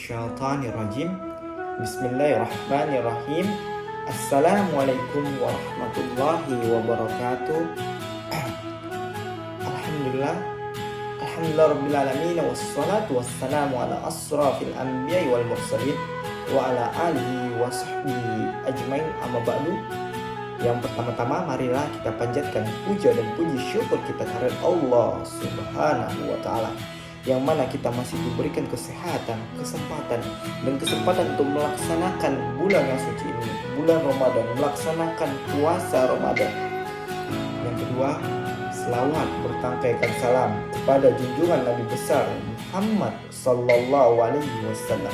minasyaitonirrajim. Bismillahirrahmanirrahim. Assalamualaikum warahmatullahi wabarakatuh. Alhamdulillah rabbil alamin, wassalatu wassalamu ala asrafil anbiya'i wal mursalin wa ala alihi wa sahbihi ajmain, amma ba'du. Yang pertama-tama, marilah kita panjatkan puja dan puji syukur kita kehadirat Allah Subhanahu wa ta'ala, yang mana kita masih diberikan kesehatan, kesempatan untuk melaksanakan bulan yang suci ini, bulan Ramadan, melaksanakan puasa Ramadan. Yang kedua, selawat bertangkaikan salam kepada junjungan Nabi besar Muhammad sallallahu alaihi wasallam.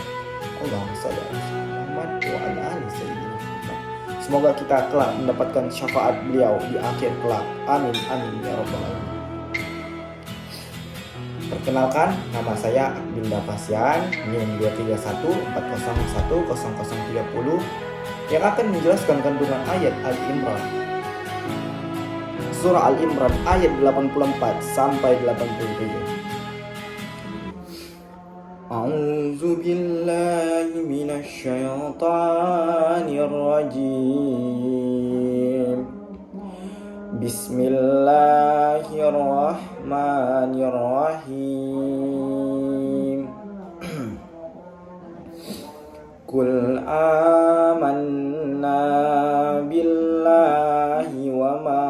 Allahumma shalli ala Muhammad wa ala ali sayyidina Muhammad. Semoga kita kelak mendapatkan syafaat beliau di akhir kelak. Amin amin ya rabbal alamin. Perkenalkan, nama saya Akbil Dafasyan, NIM 231401030, yang akan menjelaskan kandungan ayat Ali Imran. Surah Ali Imran ayat 84 sampai 87. A'udzu billahi minasy syaithanir rajim. Bismillahirrahmanirrahim. Qul amanna billahi wa ma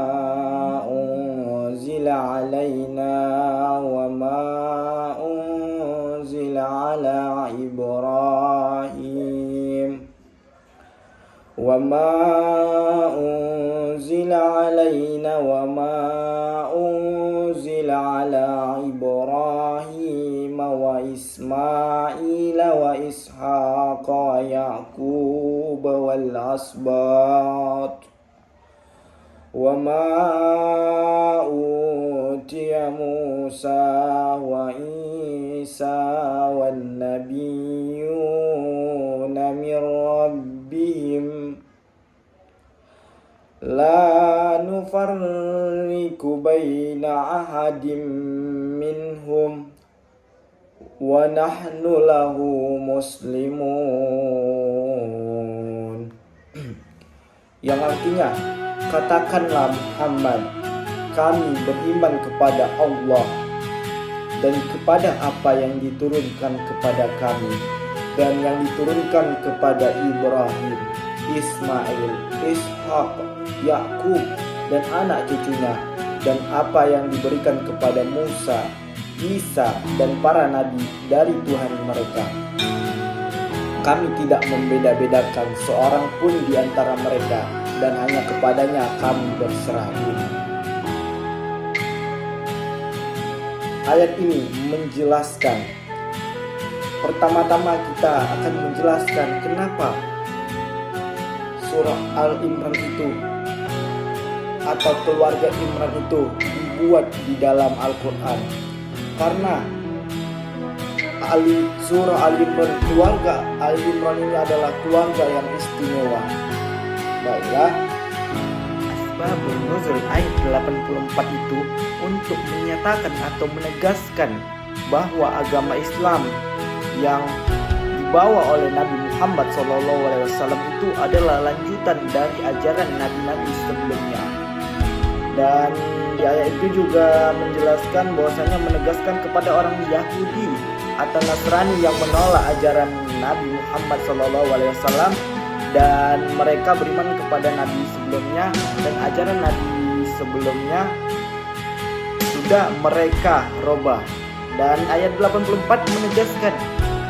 unzila alaina wa ma unzila ala Ibrahim wa ma unzila alaina wa ma unzila ala Ibrahim wa Ismail wa Ishaq wa Yaqub wal asbat wa ma utiya Musa wa Isa wan nabiyyuna min rabbihim la nufarriqu baina ahadin minhum wa nahnu lahu muslimun. Yang artinya, katakanlah Muhammad, kami beriman kepada Allah dan kepada apa yang diturunkan kepada kami dan yang diturunkan kepada Ibrahim, Ismail, Ishaq, Yakub dan anak cucunya, dan apa yang diberikan kepada Musa, Isa dan para nabi dari Tuhan mereka. Kami tidak membeda-bedakan seorang pun di antara mereka, dan hanya kepadanya kami berserah diri. Ayat ini menjelaskan, pertama-tama kita akan menjelaskan kenapa surah Al-Imran itu atau keluarga Imran itu dibuat di dalam Al-Quran. Karena surah Al-Imran, keluarga Al-Imran ini adalah keluarga yang istimewa. Baiklah, asbabun nuzul ayat 84 itu untuk menyatakan atau menegaskan bahwa agama Islam yang dibawa oleh Nabi Muhammad SAW itu adalah lanjutan dari ajaran nabi-nabi sebelumnya. Dan di ayat itu juga menjelaskan bahwasanya menegaskan kepada orang Yahudi atau Nasrani yang menolak ajaran Nabi Muhammad SAW dan mereka beriman kepada nabi sebelumnya dan ajaran nabi sebelumnya sudah mereka robah. Dan ayat 84 menegaskan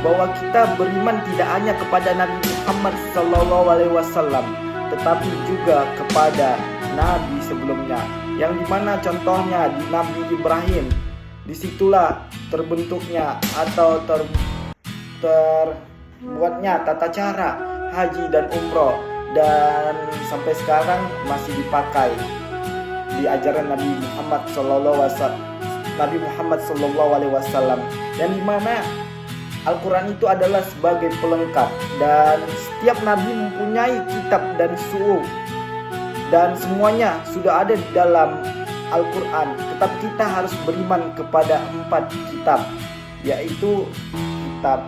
bahwa kita beriman tidak hanya kepada Nabi Muhammad SAW, tetapi juga kepada nabi sebelumnya, yang dimana contohnya di Nabi Ibrahim. Disitulah terbentuknya atau terbuatnya tata cara haji dan umroh, dan sampai sekarang masih dipakai di ajaran Nabi Muhammad SAW, dan dimana Al-Quran itu adalah sebagai pelengkap, dan setiap nabi mempunyai kitab dan suhuf, dan semuanya sudah ada di dalam Al-Quran. Tetapi kita harus beriman kepada 4 kitab, yaitu kitab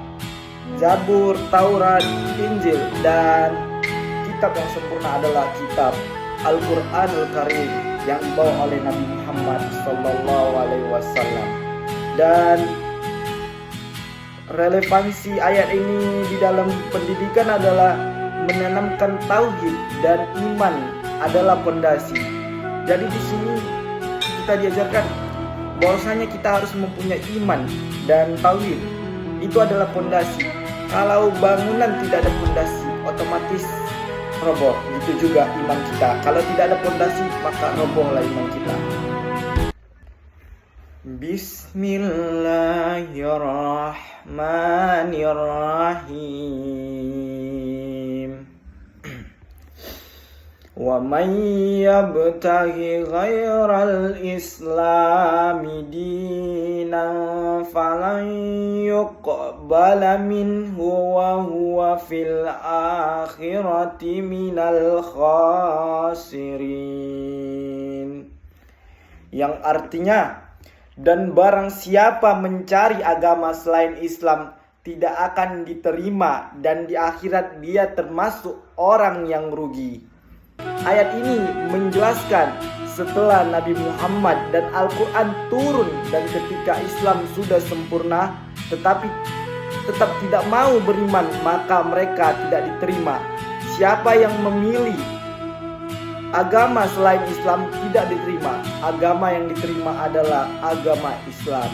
Zabur, Taurat, Injil, dan kitab yang sempurna adalah kitab Al-Quranul Karim yang dibawa oleh Nabi Muhammad SAW. Dan relevansi ayat ini di dalam pendidikan adalah menanamkan tauhid dan iman adalah pondasi. Jadi di sini kita diajarkan bahwasanya kita harus mempunyai iman dan tauhid. Itu adalah pondasi. Kalau bangunan tidak ada pondasi, otomatis roboh. Gitu juga iman kita. Kalau tidak ada pondasi, maka robohlah iman kita. Bismillahirrahmanirrahim. Wa man yabtaghi ghairal islami dinan falan yuqbala minhu wa huwa fil akhirati minal khasirin. Yang artinya, dan barang siapa mencari agama selain Islam tidak akan diterima, dan di akhirat dia termasuk orang yang rugi. Ayat ini menjelaskan setelah Nabi Muhammad dan Al-Quran turun, dan ketika Islam sudah sempurna tetapi tetap tidak mau beriman, maka mereka tidak diterima. Siapa yang memilih agama selain Islam tidak diterima. Agama yang diterima adalah agama Islam.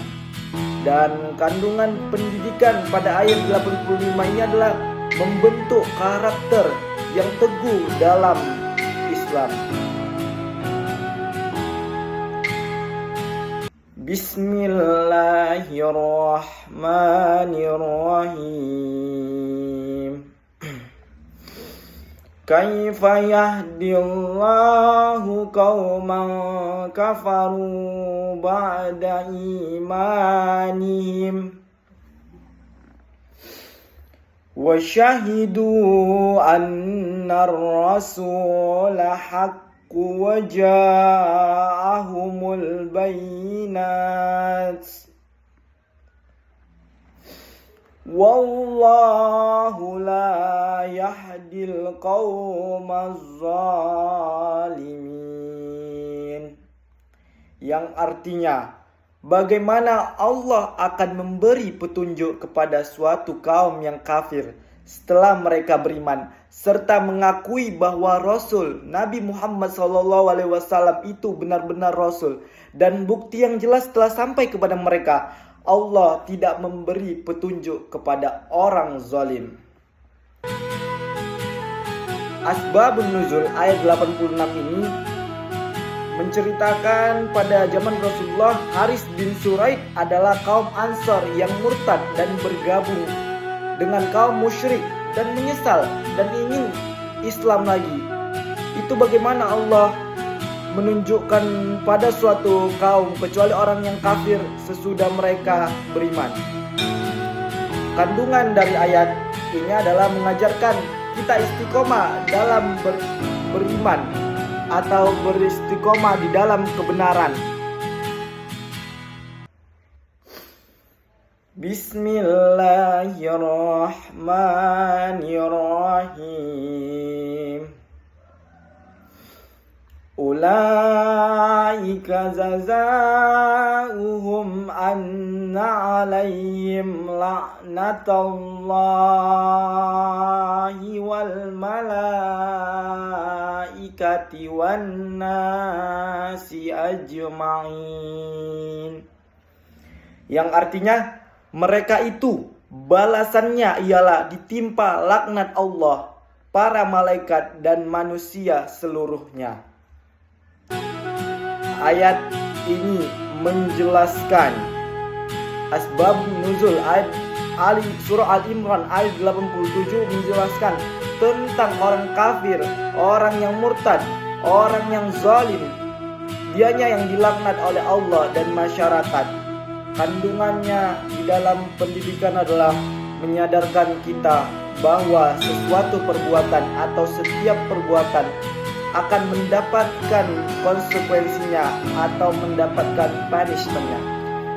Dan kandungan pendidikan pada ayat 85 ini adalah membentuk karakter yang teguh dalam Islam. Bismillahirrahmanirrahim. Kaifa yahdillahu qauman kafaru ba'da imanihim wa syahidu anna ar-rasula haqqu wa ja'ahumul bayinat. Wallahu la yahdil qaumaz zalimin. Yang artinya, bagaimana Allah akan memberi petunjuk kepada suatu kaum yang kafir setelah mereka beriman, serta mengakui bahwa Rasul Nabi Muhammad SAW itu benar-benar Rasul, dan bukti yang jelas telah sampai kepada mereka. Allah tidak memberi petunjuk kepada orang zalim. Asbabun nuzul ayat 86 ini menceritakan pada zaman Rasulullah, Haris bin Suraid adalah kaum Ansar yang murtad dan bergabung dengan kaum musyrik dan menyesal dan ingin Islam lagi. Itu bagaimana Allah menunjukkan pada suatu kaum kecuali orang yang kafir sesudah mereka beriman. Kandungan dari ayat ini adalah mengajarkan kita istiqomah dalam beriman atau beristiqomah di dalam kebenaran. Bismillahirrahmanirrahim. Ulaika jazaa'uhum anna 'alaihim la'natullahi wal malaikati wan nasi ajma'in. Yang artinya, mereka itu balasannya ialah ditimpa laknat Allah, para malaikat dan manusia seluruhnya. Ayat ini menjelaskan asbab nuzul ayat surah Al-Imran ayat 87 menjelaskan tentang orang kafir, orang yang murtad, orang yang zalim. Dianya yang dilaknat oleh Allah dan masyarakat. Kandungannya di dalam pendidikan adalah menyadarkan kita bahwa sesuatu perbuatan atau setiap perbuatan akan mendapatkan konsekuensinya atau mendapatkan punishment-nya.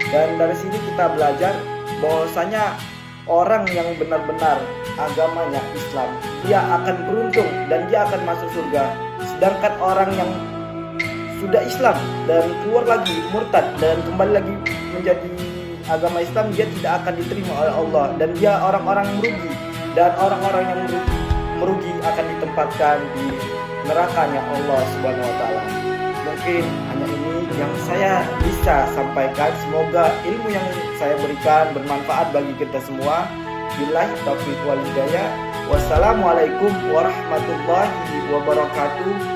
Dan dari sini kita belajar bahwasanya orang yang benar-benar agamanya Islam, dia akan beruntung dan dia akan masuk surga. Sedangkan orang yang sudah Islam dan keluar lagi murtad dan kembali lagi menjadi agama Islam, dia tidak akan diterima oleh Allah dan dia orang-orang merugi, dan orang-orang yang merugi akan ditempatkan di nerakanya Allah Subhanahu wa taala. Mungkin hanya ini yang saya bisa sampaikan. Semoga ilmu yang saya berikan bermanfaat bagi kita semua. Billahi taufiq wal hidayah. Wassalamualaikum warahmatullahi wabarakatuh.